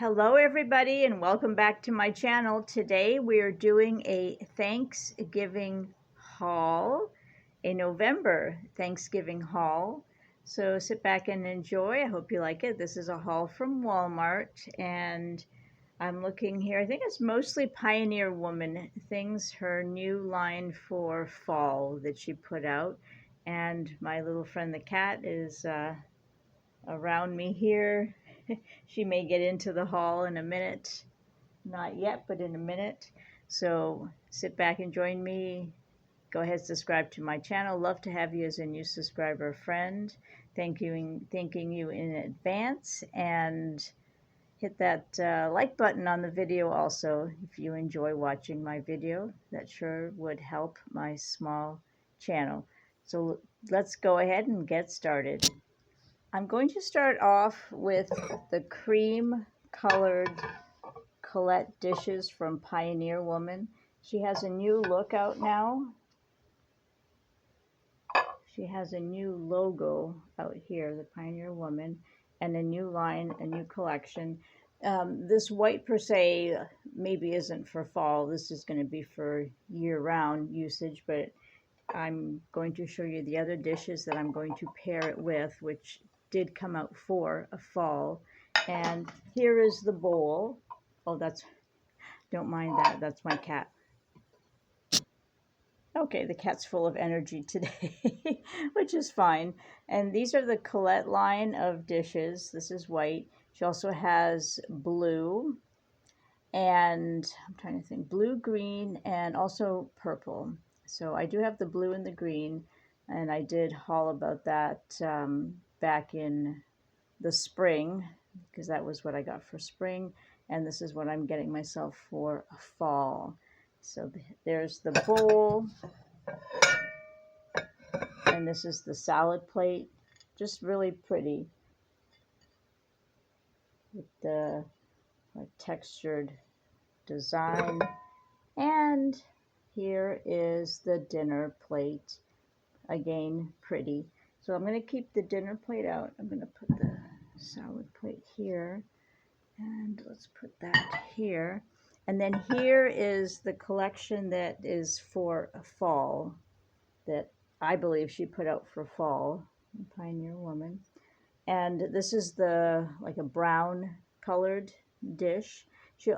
Hello everybody and welcome back to my channel. Today we are doing a Thanksgiving haul, a November Thanksgiving haul. So sit back and enjoy. I hope you like it. This is a haul from Walmart and I'm looking here. I think it's mostly Pioneer Woman things, her new line for fall that she put out. And my little friend the cat is around me here. She may get into the haul in a minute. Not yet, but in a minute. So sit back and join me. Go ahead, subscribe to my channel. Love to have you as a new subscriber friend. Thanking you in advance. And hit that like button on the video also if you enjoy watching my video. That sure would help my small channel. So let's go ahead and get started. I'm going to start off with the cream colored Colette dishes from Pioneer Woman. She has a new look out now. She has a new logo out here, the Pioneer Woman, and a new line, a new collection. This white per se maybe isn't for fall. This is going to be for year-round usage, but I'm going to show you the other dishes that I'm going to pair it with, which did come out for a fall. And here is the bowl. Oh, don't mind that. That's my cat. Okay, the cat's full of energy today, which is fine. And these are the Colette line of dishes. This is white. She also has blue, and I'm trying to think, blue, green, and also purple. So I do have the blue and the green, and I did haul about that back in the spring, because that was what I got for spring, and this is what I'm getting myself for fall. So there's the bowl, and this is the salad plate. Just really pretty with the textured design. And here is the dinner plate. Again, pretty. So I'm going to keep the dinner plate out. I'm going to put the salad plate here. And let's put that here. And then here is the collection that is for a fall that I believe she put out for fall, Pioneer Woman. And this is like a brown colored dish.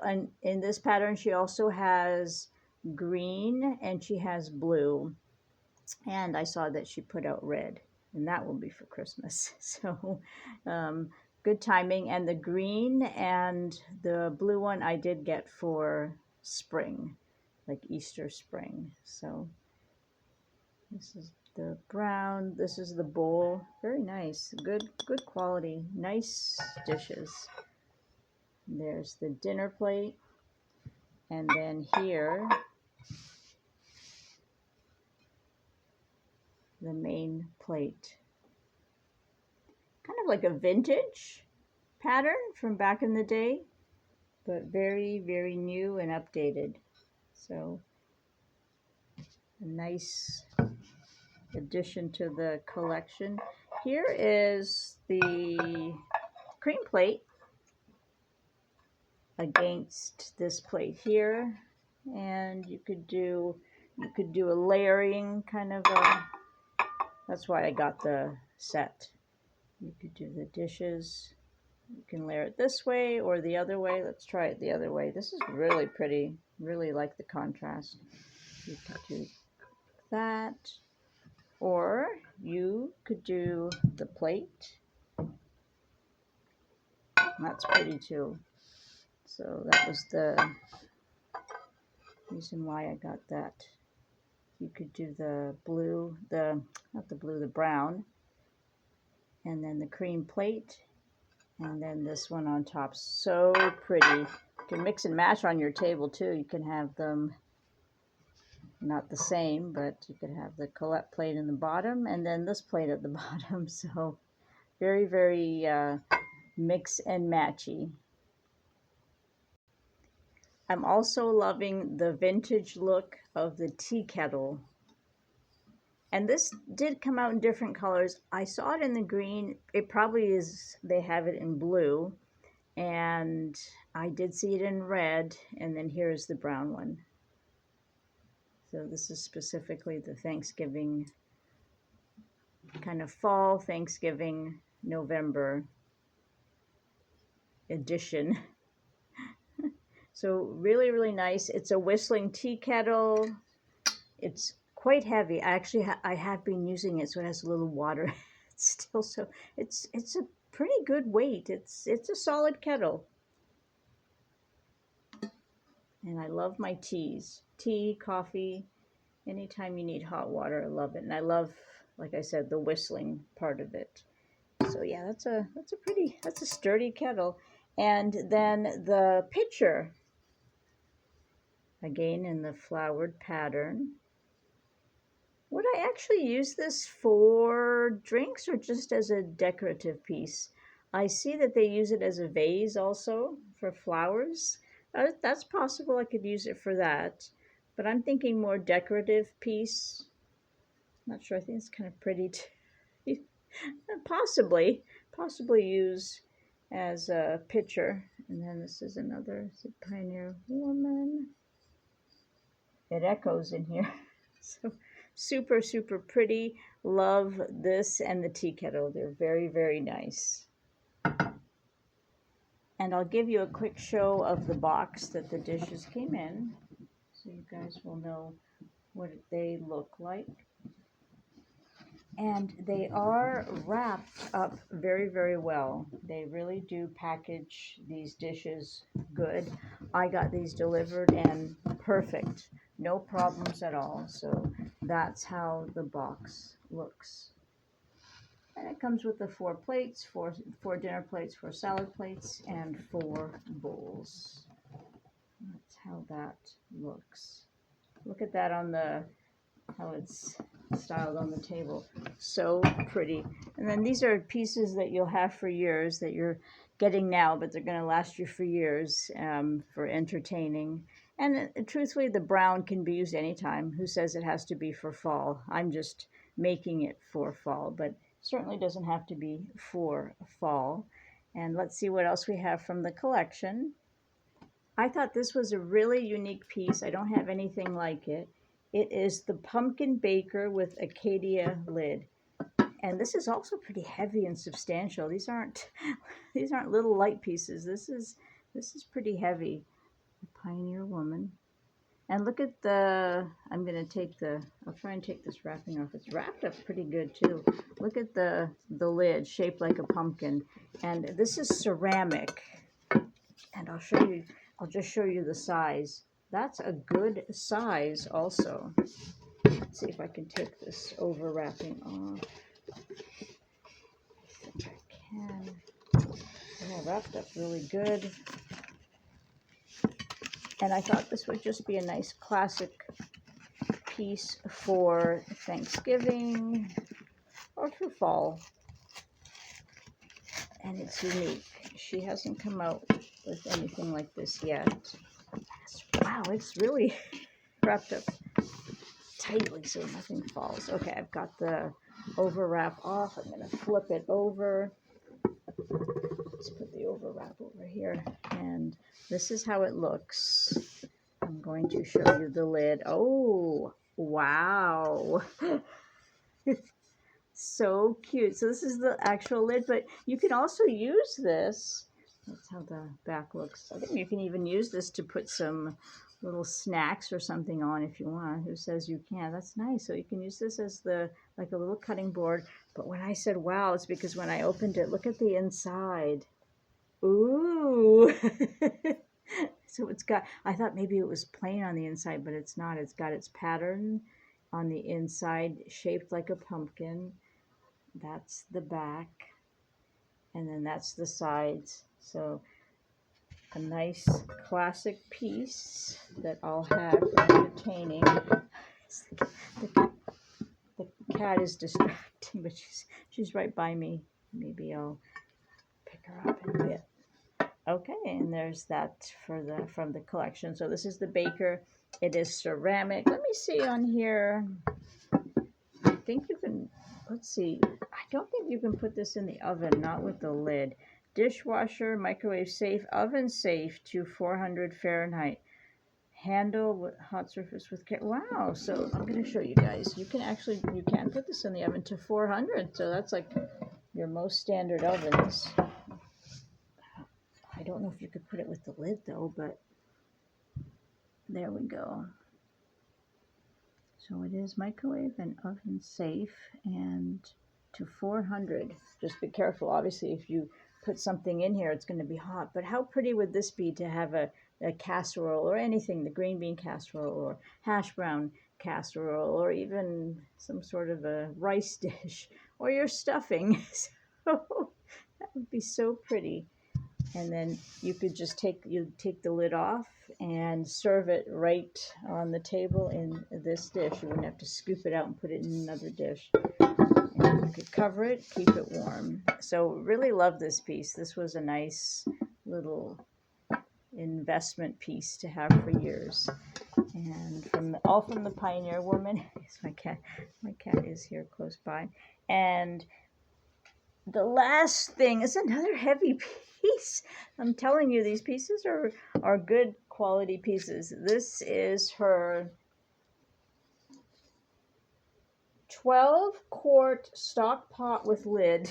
And in this pattern, she also has green and she has blue. And I saw that she put out red, and that will be for Christmas. So good timing. And the green and the blue one I did get for spring, like Easter spring. So this is the brown. This is the bowl. Very nice. Good quality. Nice dishes. There's the dinner plate. And then here, the main plate. Kind of like a vintage pattern from back in the day, but very, very new and updated. So a nice addition to the collection. Here is the cream plate against this plate here, and you could do a layering kind of that's why I got the set. You could do the dishes. You can layer it this way or the other way. Let's try it the other way. This is really pretty. Really like the contrast. You could do that, or you could do the plate. That's pretty too. So that was the reason why I got that. You could do the blue, not the blue, the brown, and then the cream plate, and then this one on top. So pretty. You can mix and match on your table too. You can have them not the same, but you could have the Colette plate in the bottom and then this plate at the bottom. So very, very mix and matchy. I'm also loving the vintage look of the tea kettle. And this did come out in different colors. I saw it in the green. It probably is, they have it in blue. And I did see it in red, and then here's the brown one. So this is specifically the Thanksgiving, kind of fall Thanksgiving November edition. So really, really nice. It's a whistling tea kettle. It's quite heavy. Actually, I have been using it, so it has a little water. It's still so, it's a pretty good weight. It's a solid kettle. And I love my teas. Tea, coffee, anytime you need hot water, I love it. And I love, like I said, the whistling part of it. So yeah, that's a sturdy kettle. And then the pitcher, again in the flowered pattern. Would I actually use this for drinks or just as a decorative piece? I see that they use it as a vase also for flowers. That's possible. I could use it for that. But I'm thinking more decorative piece. Not sure. I think it's kind of pretty to possibly use as a picture. And then this is another Pioneer Woman. It echoes in here. So super, super pretty. Love this and the tea kettle. They're very, very nice. And I'll give you a quick show of the box that the dishes came in, so you guys will know what they look like. And they are wrapped up very, very well. They really do package these dishes good. I got these delivered and perfect. No problems at all. So that's how the box looks. And it comes with the 4 plates, four dinner plates, 4 salad plates, and 4 bowls. That's how that looks. Look at that on the, how it's styled on the table. So pretty. And then these are pieces that you'll have for years that you're getting now, but they're going to last you for years for entertaining. And truthfully, the brown can be used anytime. Who says it has to be for fall? I'm just making it for fall, but certainly doesn't have to be for fall. And let's see what else we have from the collection. I thought this was a really unique piece. I don't have anything like it. It is the pumpkin baker with Acadia lid. And this is also pretty heavy and substantial. These aren't little light pieces. This is pretty heavy. The Pioneer Woman. And look at the, I'll try and take this wrapping off. It's wrapped up pretty good too. Look at the lid shaped like a pumpkin. And this is ceramic. And I'll just show you the size. That's a good size also. Let's see if I can take this overwrapping off. I think I can. Yeah, wrapped up really good. And I thought this would just be a nice classic piece for Thanksgiving or for fall. And it's unique. She hasn't come out with anything like this yet. Wow, it's really wrapped up tightly so nothing falls. Okay, I've got the overwrap off. I'm going to flip it over. Let's put the overwrap over here. And this is how it looks. I'm going to show you the lid. Oh, wow. So cute. So this is the actual lid, but you can also use this. That's how the back looks. I think you can even use this to put some little snacks or something on if you want. Who says you can't? That's nice. So you can use this as like a little cutting board. But when I said wow, it's because when I opened it, look at the inside. Ooh. So it's got, I thought maybe it was plain on the inside, but it's not. It's got its pattern on the inside shaped like a pumpkin. That's the back. And then that's the sides. So a nice classic piece that I'll have for entertaining. The cat is distracting, but she's right by me. Maybe I'll pick her up in a bit. Okay, and there's that from the collection. So this is the baker. It is ceramic. Let me see on here. I think you can, let's see. I don't think you can put this in the oven, not with the lid. dishwasher, microwave safe, oven safe to 400 Fahrenheit. Handle with hot surface with care. Wow, so I'm going to show you guys. You can put this in the oven to 400. So that's like your most standard ovens. I don't know if you could put it with the lid though, but there we go. So it is microwave and oven safe and to 400. Just be careful. Obviously, if you put something in here, it's going to be hot. But how pretty would this be to have a casserole or anything, the green bean casserole or hash brown casserole or even some sort of a rice dish or your stuffing. So that would be so pretty. And then you could just take the lid off and serve it right on the table in this dish. You wouldn't have to scoop it out and put it in another dish. And you could cover it, keep it warm. So really love this piece. This was a nice little investment piece to have for years. And all from the Pioneer Woman. My cat is here close by. And the last thing is another heavy piece. I'm telling you, these pieces are good quality pieces. This is her 12-quart stock pot with lid.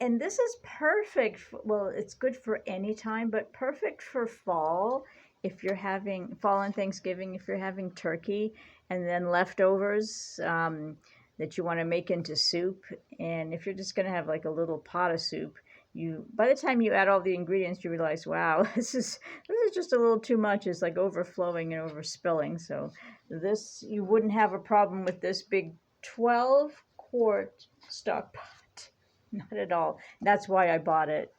And this is perfect. Well, it's good for any time, but perfect for fall. If you're having fall and Thanksgiving, if you're having turkey and then leftovers, that you want to make into soup, and if you're just going to have like a little pot of soup, by the time you add all the ingredients, you realize, wow, this is just a little too much. It's like overflowing and overspilling. So this, you wouldn't have a problem with this big 12-quart stock pot, not at all. That's why I bought it.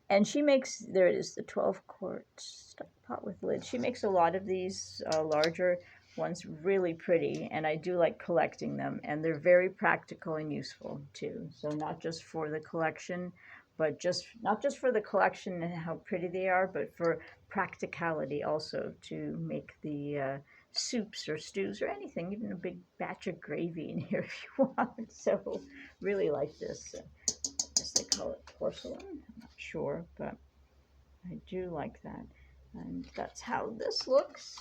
And she makes, there it is, the 12-quart stock pot with lid. She makes a lot of these larger one's really pretty, and I do like collecting them, and they're very practical and useful too. So not just for the collection, but not just for the collection and how pretty they are, but for practicality also, to make the soups or stews or anything, even a big batch of gravy in here if you want. So really like this. I guess they call it porcelain, I'm not sure, but I do like that. And that's how this looks.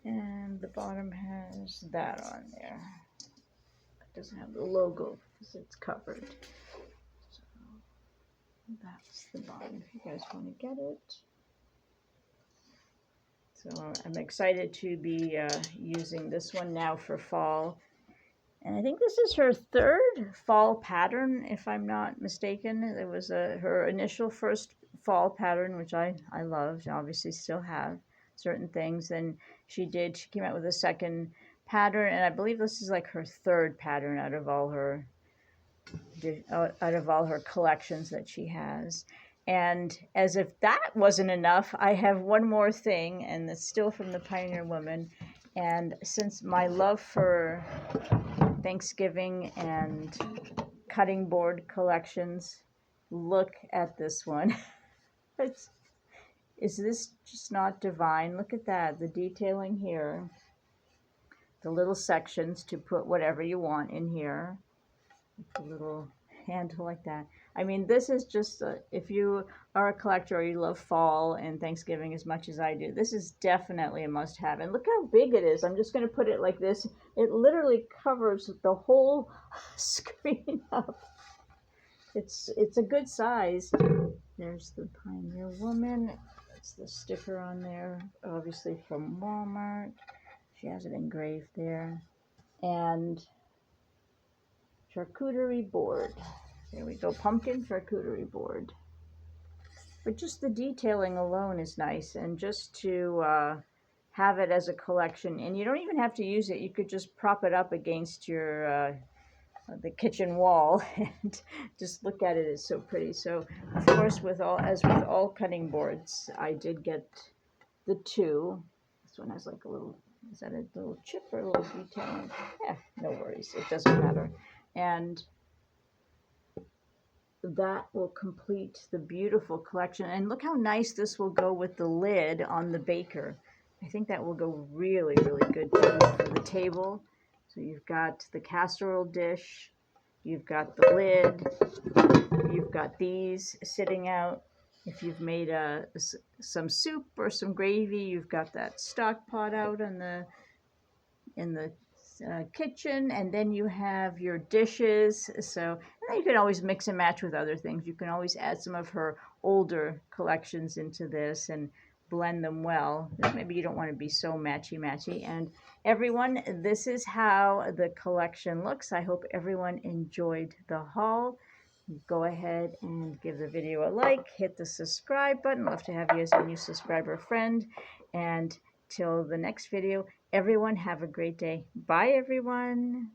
And the bottom has that on there. It doesn't have the logo because it's covered. So that's the bottom if you guys want to get it. So I'm excited to be using this one now for fall. And I think this is her third fall pattern, if I'm not mistaken. It was her initial first fall pattern, which I loved, obviously still have certain things. And she came out with a second pattern, and I believe this is like her third pattern out of all her collections that she has. And as if that wasn't enough, I have one more thing, and it's still from the Pioneer Woman. And since my love for Thanksgiving and cutting board collections, look at this one. Is this just not divine? Look at that, the detailing here, the little sections to put whatever you want in here, a little handle like that. I mean, this is just, if you are a collector or you love fall and Thanksgiving as much as I do, this is definitely a must-have. And look how big it is. I'm just going to put it like this. It literally covers the whole screen up. It's a good size. There's the Pioneer Woman. That's the sticker on there, obviously from Walmart. She has it engraved there. And charcuterie board. There we go, pumpkin charcuterie board. But just the detailing alone is nice, and just to have it as a collection, and you don't even have to use it. You could just prop it up against your the kitchen wall and just look at it. It's so pretty. So of course, as with all cutting boards, I did get the two. This one has like a little, is that a little chip or a little detailing? Yeah, no worries, it doesn't matter. And that will complete the beautiful collection. And look how nice this will go with the lid on the baker. I think that will go really, really good for the table. So you've got the casserole dish You've got the lid. You've got these sitting out. If you've made some soup or some gravy, you've got that stock pot out in the kitchen, and then you have your dishes. So and then you can always mix and match with other things. You can always add some of her older collections into this and blend them well. Maybe you don't want to be so matchy. And everyone, this is how the collection looks. I hope everyone enjoyed the haul. Go ahead and give the video a like, hit the subscribe button. Love to have you as a new subscriber friend. And till the next video, everyone have a great day. Bye, everyone.